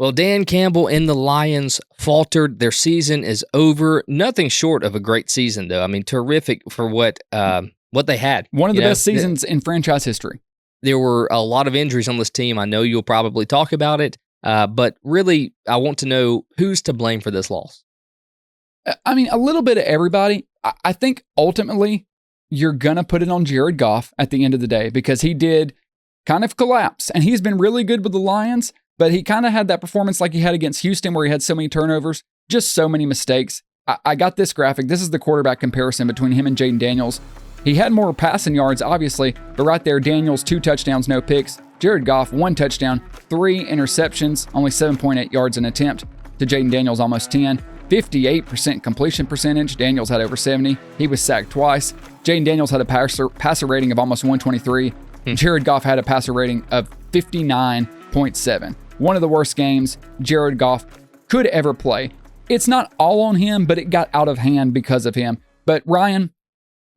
Well, Dan Campbell and the Lions faltered. Their season is over. Nothing short of a great season, though. I mean, terrific for what they had. One of the best seasons in franchise history. There were a lot of injuries on this team. I know you'll probably talk about it, but really, I want to know who's to blame for this loss. I mean, a little bit of everybody. I think ultimately you're going to put it on Jared Goff at the end of the day because he did kind of collapse, and he's been really good with the Lions, but he kind of had that performance like he had against Houston where he had so many turnovers, just so many mistakes. I got this graphic. This is the quarterback comparison between him and Jaden Daniels. He had more passing yards, obviously, but right there, Daniels, 2 touchdowns, no picks. Jared Goff, 1 touchdown, 3 interceptions, only 7.8 yards an attempt to Jaden Daniels, almost 10. 58% completion percentage. Daniels had over 70. He was sacked twice. Jaden Daniels had a passer rating of almost 123. Jared Goff had a passer rating of 59.7. One of the worst games Jared Goff could ever play. It's not all on him, but it got out of hand because of him. But Ryan,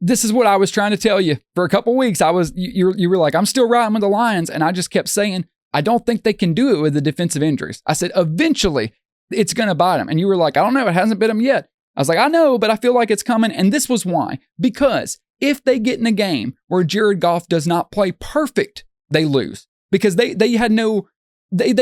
this is what I was trying to tell you. For a couple weeks, you were like, I'm still riding with the Lions, and I just kept saying, I don't think they can do it with the defensive injuries. I said, eventually, it's going to bite them. And you were like, I don't know, it hasn't bit them yet. I was like, I know, but I feel like it's coming. And this was why. Because if they get in a game where Jared Goff does not play perfect, they lose. Because they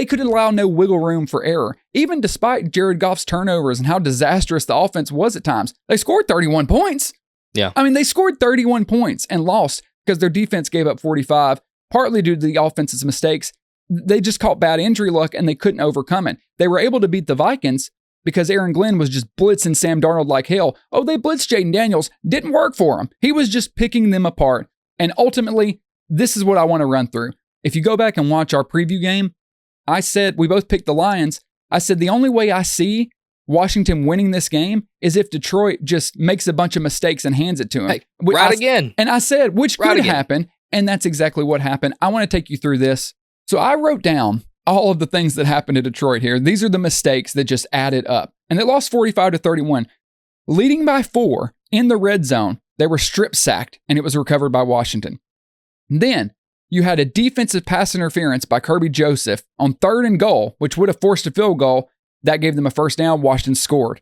couldn't allow no wiggle room for error. Even despite Jared Goff's turnovers and how disastrous the offense was at times, they scored 31 points. Yeah. I mean, they scored 31 points and lost because their defense gave up 45, partly due to the offense's mistakes. They just caught bad injury luck and they couldn't overcome it. They were able to beat the Vikings because Aaron Glenn was just blitzing Sam Darnold like hell. Oh, they blitzed Jaden Daniels. Didn't work for him. He was just picking them apart. And ultimately, this is what I want to run through. If you go back and watch our preview game, I said, we both picked the Lions. I said, the only way I see Washington winning this game is if Detroit just makes a bunch of mistakes and hands it to him. Hey, right again. And I said, which could happen. And that's exactly what happened. I want to take you through this. So I wrote down all of the things that happened to Detroit here. These are the mistakes that just added up. And they lost 45-31. Leading by 4 in the red zone, they were strip sacked and it was recovered by Washington. Then you had a defensive pass interference by Kirby Joseph on 3rd and goal, which would have forced a field goal. That gave them a first down. Washington scored.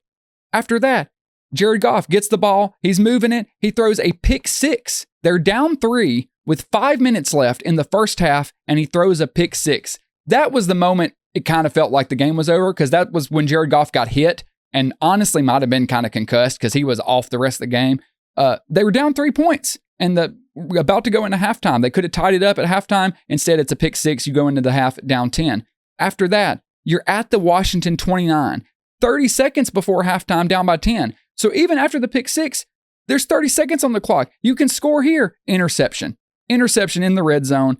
After that, Jared Goff gets the ball. He's moving it. He throws a pick 6. They're down 3 with 5 minutes left in the first half, and he throws a pick 6. That was the moment it kind of felt like the game was over because that was when Jared Goff got hit and honestly might have been kind of concussed because he was off the rest of the game. They were down 3 points and about to go into halftime. They could have tied it up at halftime. Instead, it's a pick 6. You go into the half down 10. After that, you're at the Washington 29, 30 seconds before halftime, down by 10. So even after the pick 6, there's 30 seconds on the clock. You can score here. Interception in the red zone,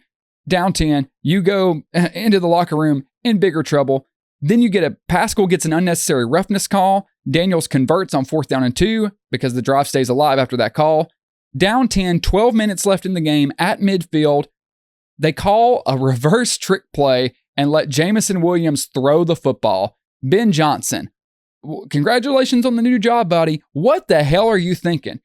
down 10. You go into the locker room in bigger trouble. Then you get Pascal gets an unnecessary roughness call. Daniels converts on 4th down and 2 because the drive stays alive after that call. Down 10, 12 minutes left in the game at midfield. They call a reverse trick play and let Jamison Williams throw the football. Ben Johnson, congratulations on the new job, buddy. What the hell are you thinking?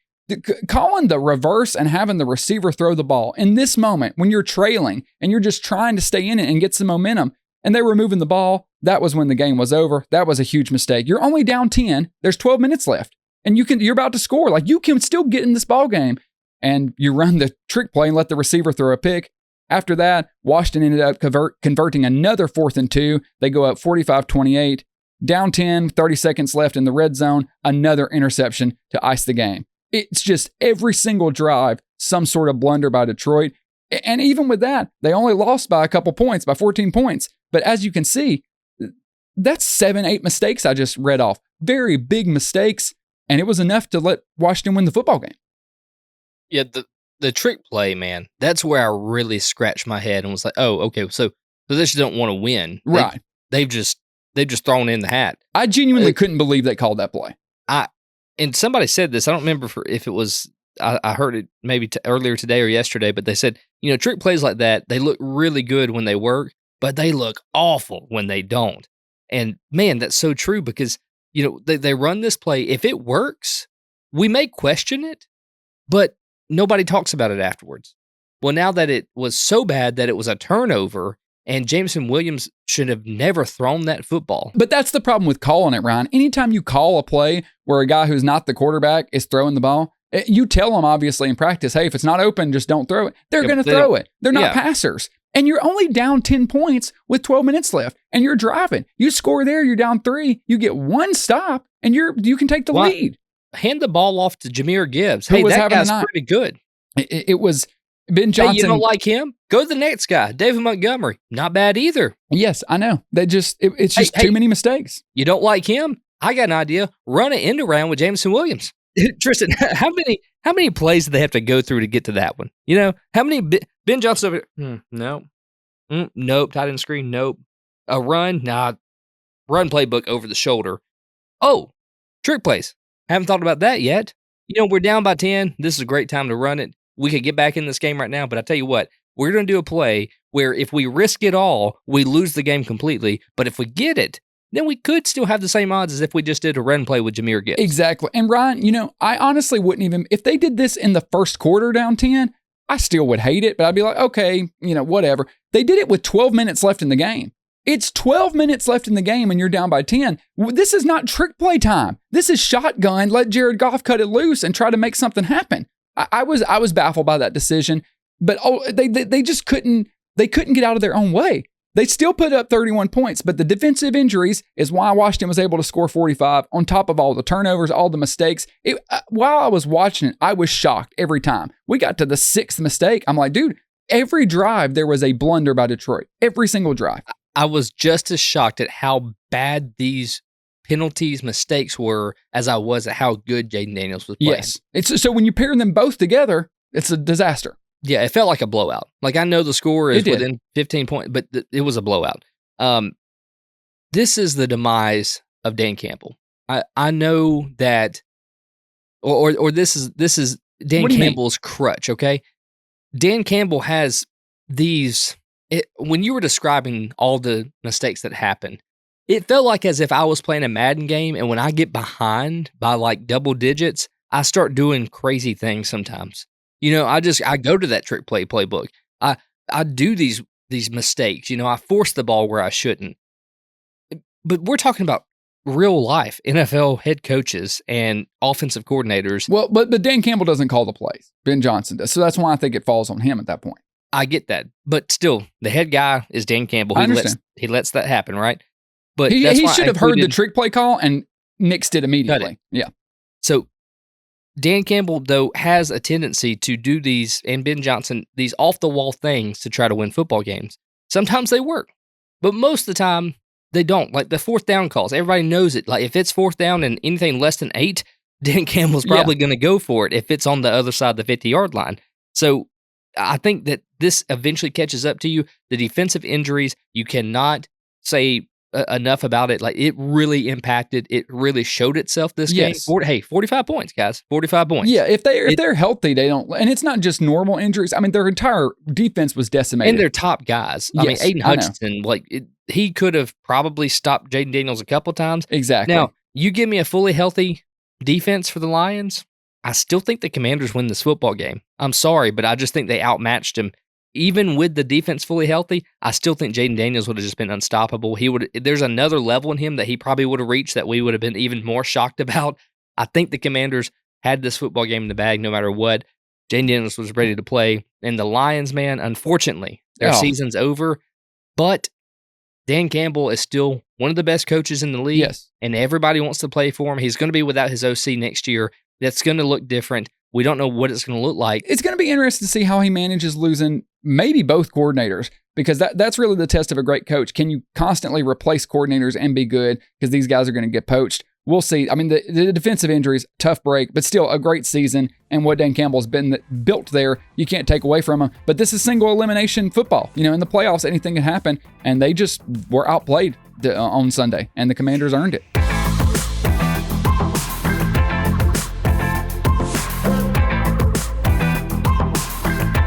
Calling the reverse and having the receiver throw the ball in this moment when you're trailing and you're just trying to stay in it and get some momentum, and they were moving the ball, that was when the game was over. That was a huge mistake. You're only down 10. There's 12 minutes left, and you're about to score. Like, you can still get in this ball game, and you run the trick play and let the receiver throw a pick. After that, Washington ended up converting another 4th and 2. They go up 45-28. Down 10, 30 seconds left in the red zone, another interception to ice the game. It's just every single drive, some sort of blunder by Detroit. And even with that, they only lost by a couple points, by 14 points. But as you can see, that's 7-8 mistakes I just read off. Very big mistakes. And it was enough to let Washington win the football game. Yeah, the trick play, man, that's where I really scratched my head and was like, oh, okay, so they just don't want to win. Right. They've just thrown in the hat. I genuinely couldn't believe they called that play. And somebody said this, I don't remember if it was, I heard it maybe earlier today or yesterday, but they said, trick plays like that, they look really good when they work, but they look awful when they don't. And man, that's so true because, they run this play. If it works, we may question it, but nobody talks about it afterwards. Well, now that it was so bad that it was a turnover And Jameson Williams should have never thrown that football. But that's the problem with calling it, Ryan. Anytime you call a play where a guy who's not the quarterback is throwing the ball, you tell them, obviously, in practice, hey, if it's not open, just don't throw it. They're going to throw it. They're not passers. And you're only down 10 points with 12 minutes left, and you're driving. You score there, you're down 3, you get one stop, and you can take the lead. Hand the ball off to Jahmyr Gibbs. Hey, that guy's pretty good. It was Ben Johnson. Hey, you don't like him? Go to the next guy, David Montgomery. Not bad either. Yes, I know. It's just too many mistakes. You don't like him? I got an idea. Run an end around with Jameson Williams. Tristan, how many plays do they have to go through to get to that one? You know, how many Ben Johnson over here? No. Nope. Tight end screen. Nope. A run? Nah. Run playbook over the shoulder. Oh, trick plays. Haven't thought about that yet. You know, we're down by 10. This is a great time to run it. We could get back in this game right now, but I tell you what, we're going to do a play where if we risk it all, we lose the game completely. But if we get it, then we could still have the same odds as if we just did a run play with Jahmyr Gibbs. Exactly. And Ryan, you know, I honestly wouldn't even, if they did this in the first quarter down 10, I still would hate it, but I'd be like, okay, you know, whatever. They did it with 12 minutes left in the game. It's 12 minutes left in the game and you're down by 10. This is not trick play time. This is shotgun. Let Jared Goff cut it loose and try to make something happen. I was baffled by that decision, but they just couldn't get out of their own way. They still put up 31 points, but the defensive injuries is why Washington was able to score 45 on top of all the turnovers, all the mistakes. While I was watching it, I was shocked every time. We got to the 6th mistake. I'm like, dude, every drive there was a blunder by Detroit. Every single drive. I was just as shocked at how bad these penalties, mistakes were as I was at how good Jaden Daniels was playing. Yes. So when you pair them both together, it's a disaster. Yeah, it felt like a blowout. Like, I know the score is within 15 points, but it was a blowout. This is the demise of Dan Campbell. I know that, or this is Dan Campbell's crutch, okay? Dan Campbell has these, when you were describing all the mistakes that happened, it felt like as if I was playing a Madden game, and when I get behind by like double digits, I start doing crazy things sometimes. You know, I go to that trick play playbook. I do these mistakes. You know, I force the ball where I shouldn't. But we're talking about real life NFL head coaches and offensive coordinators. Well, but Dan Campbell doesn't call the plays. Ben Johnson does. So that's why I think it falls on him at that point. I get that. But still, the head guy is Dan Campbell. He lets that happen, right? But he should have heard the trick play call and nixed it immediately. Yeah. So Dan Campbell, though, has a tendency to do these, and Ben Johnson, these off-the-wall things to try to win football games. Sometimes they work, but most of the time, they don't. Like the 4th down calls, everybody knows it. Like if it's 4th down and anything less than 8, Dan Campbell's probably going to go for it if it's on the other side of the 50-yard line. So I think that this eventually catches up to you. The defensive injuries, you cannot say enough about it. Like it really impacted. It really showed itself this game. 45 points, guys. 45 points. Yeah, if they're healthy, they don't. And it's not just normal injuries. I mean, their entire defense was decimated. And their top guys. I mean, Aiden Hutchinson, he could have probably stopped Jaden Daniels a couple times. Exactly. Now, you give me a fully healthy defense for the Lions, I still think the Commanders win this football game. I'm sorry, but I just think they outmatched him. Even with the defense fully healthy, I still think Jaden Daniels would have just been unstoppable. There's another level in him that he probably would have reached that we would have been even more shocked about. I think the Commanders had this football game in the bag no matter what. Jaden Daniels was ready to play. And the Lions, man, unfortunately, their season's over. But Dan Campbell is still one of the best coaches in the league. Yes. And everybody wants to play for him. He's going to be without his OC next year. That's going to look different. We don't know what it's going to look like. It's going to be interesting to see how he manages losing maybe both coordinators, because that's really the test of a great coach. Can you constantly replace coordinators and be good? Because these guys are going to get poached. We'll see. I mean, the defensive injuries, tough break, but still a great season. And what Dan Campbell's been built there, you can't take away from him. But this is single elimination football. You know, in the playoffs, anything can happen. And they just were outplayed on Sunday, and the Commanders earned it.